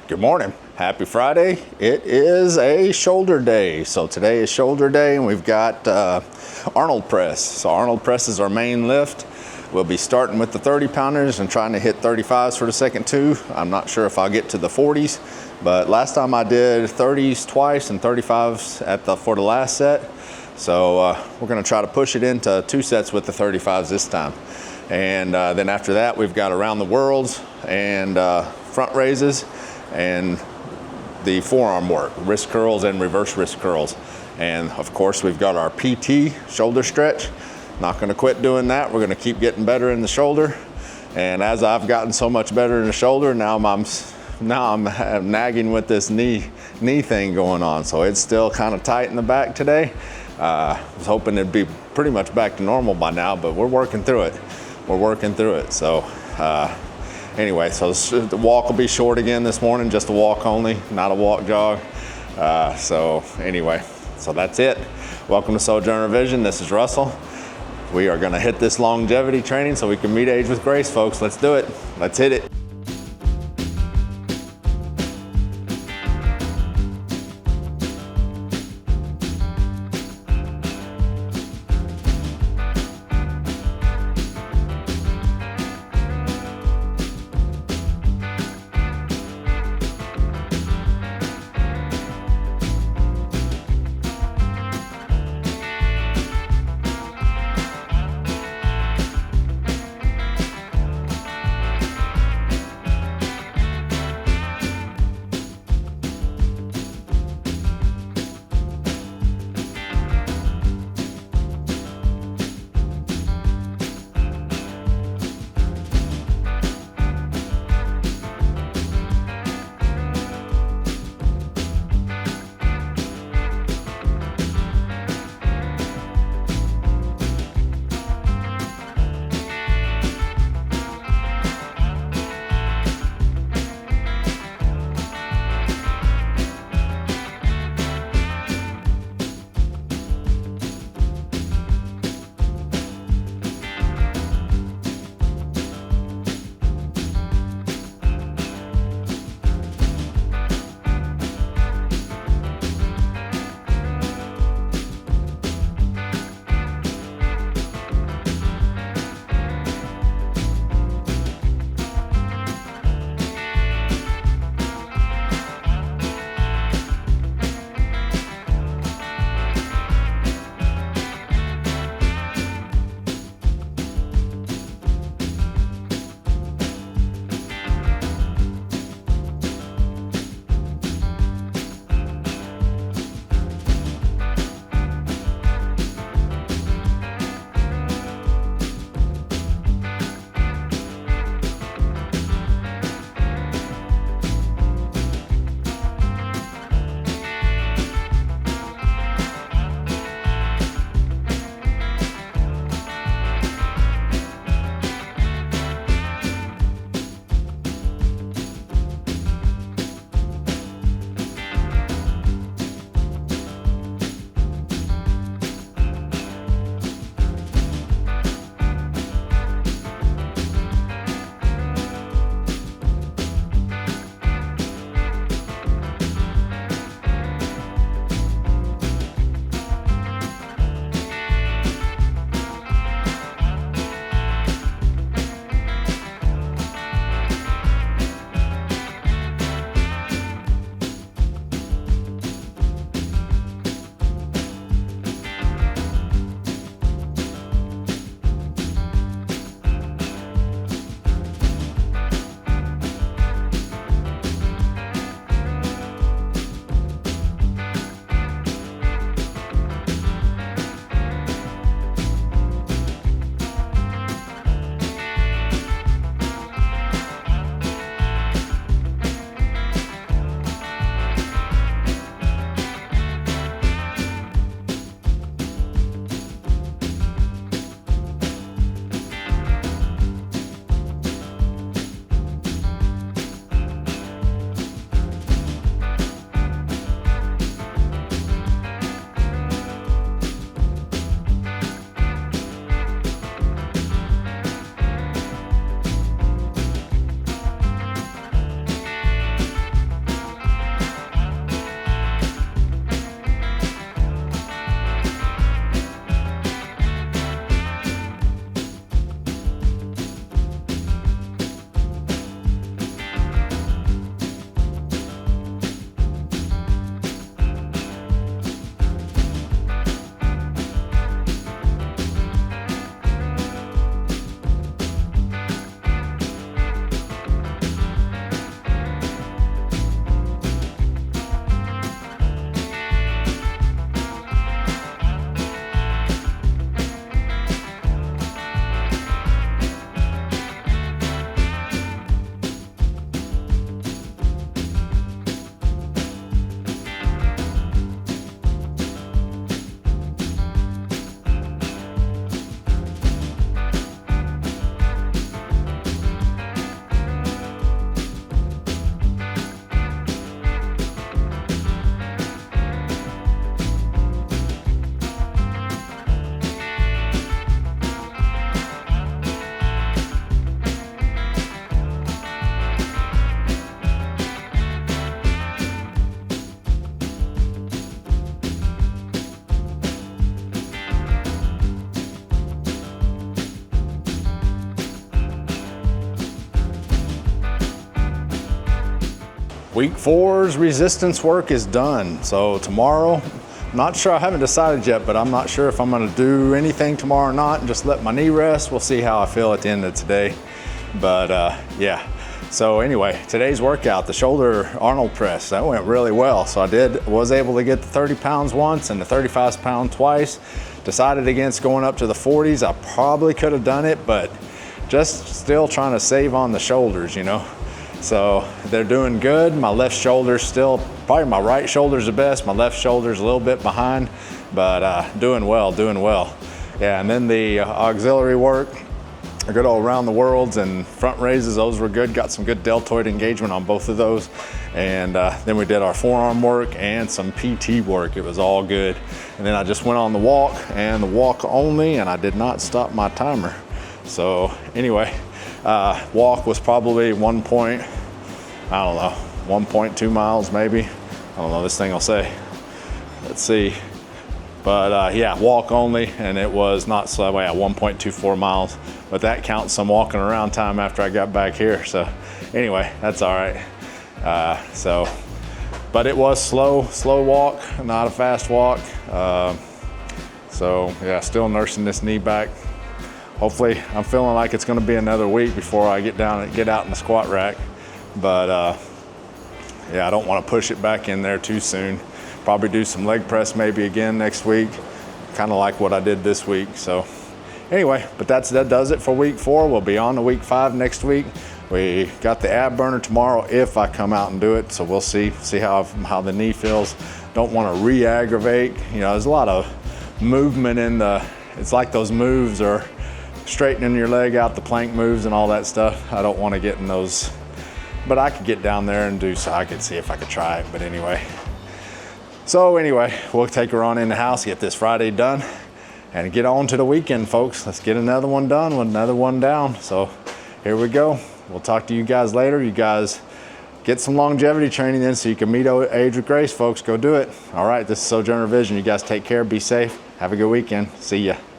Good morning. Happy Friday. It is a shoulder day. So today is shoulder day and we've got Arnold Press. So Arnold Press is our main lift. We'll be starting with the 30 pounders and trying to hit 35s for the second two. I'm not sure if I'll get to the 40s, but last time I did 30s twice and 35s for the last set. So we're gonna try to push it into 2 sets with the 35s this time. And then after that, we've got around the worlds and front raises and the forearm work, wrist curls and reverse wrist curls. And of course, we've got our PT shoulder stretch. Not gonna quit doing that. We're gonna keep getting better in the shoulder. And as I've gotten so much better in the shoulder, now I'm nagging with this knee thing going on. So it's still kind of tight in the back today. I was hoping it'd be pretty much back to normal by now, but we're working through it. So anyway, so the walk will be short again this morning, just a walk only, not a walk jog. So anyway, so that's it. Welcome to Sojourner Vision. This is Russell. We are gonna hit this longevity training so we can meet age with grace, folks. Let's do it. Let's hit it. Week 4's resistance work is done. So tomorrow, not sure, I haven't decided yet, but I'm not sure if I'm gonna do anything tomorrow or not and just let my knee rest. We'll see how I feel at the end of today. But yeah. So anyway, today's workout, the shoulder Arnold press, that went really well. So I was able to get the 30 pounds once and the 35 pound twice. Decided against going up to the 40s. I probably could have done it, but just still trying to save on the shoulders, you know. So they're doing good. My left shoulder's still, probably my right shoulder's the best. My left shoulder's a little bit behind, but doing well, doing well. Yeah, and then the auxiliary work, a good all around the worlds and front raises, those were good. Got some good deltoid engagement on both of those. And then we did our forearm work and some PT work. It was all good. And then I just went on the walk and the walk only, and I did not stop my timer. So anyway, walk was probably 1.2 miles maybe. I don't know, this thing will say. Let's see. But yeah, walk only, and it was not slow, yeah, 1.24 miles. But that counts some walking around time after I got back here. So anyway, that's all right. But it was slow walk, not a fast walk. So yeah, still nursing this knee back. Hopefully, I'm feeling like it's gonna be another week before I get down and get out in the squat rack. But yeah, I don't wanna push it back in there too soon. Probably do some leg press maybe again next week, kind of like what I did this week. So anyway, but that does it for week 4. We'll be on to week 5 next week. We got the ab burner tomorrow if I come out and do it. So we'll see how the knee feels. Don't want to re-aggravate. You know, there's a lot of movement in it's like those moves are straightening your leg out, the plank moves and all that stuff. I don't want to get in those, but I could get down there and do so. I could see if I could try it, but anyway. So anyway, we'll take her on in the house, get this Friday done, and get on to the weekend, folks. Let's get another one done with another one down. So here we go. We'll talk to you guys later. You guys get some longevity training in so you can meet age with grace, folks. Go do it. All right, this is Sojourner Vision. You guys take care, be safe. Have a good weekend. See ya.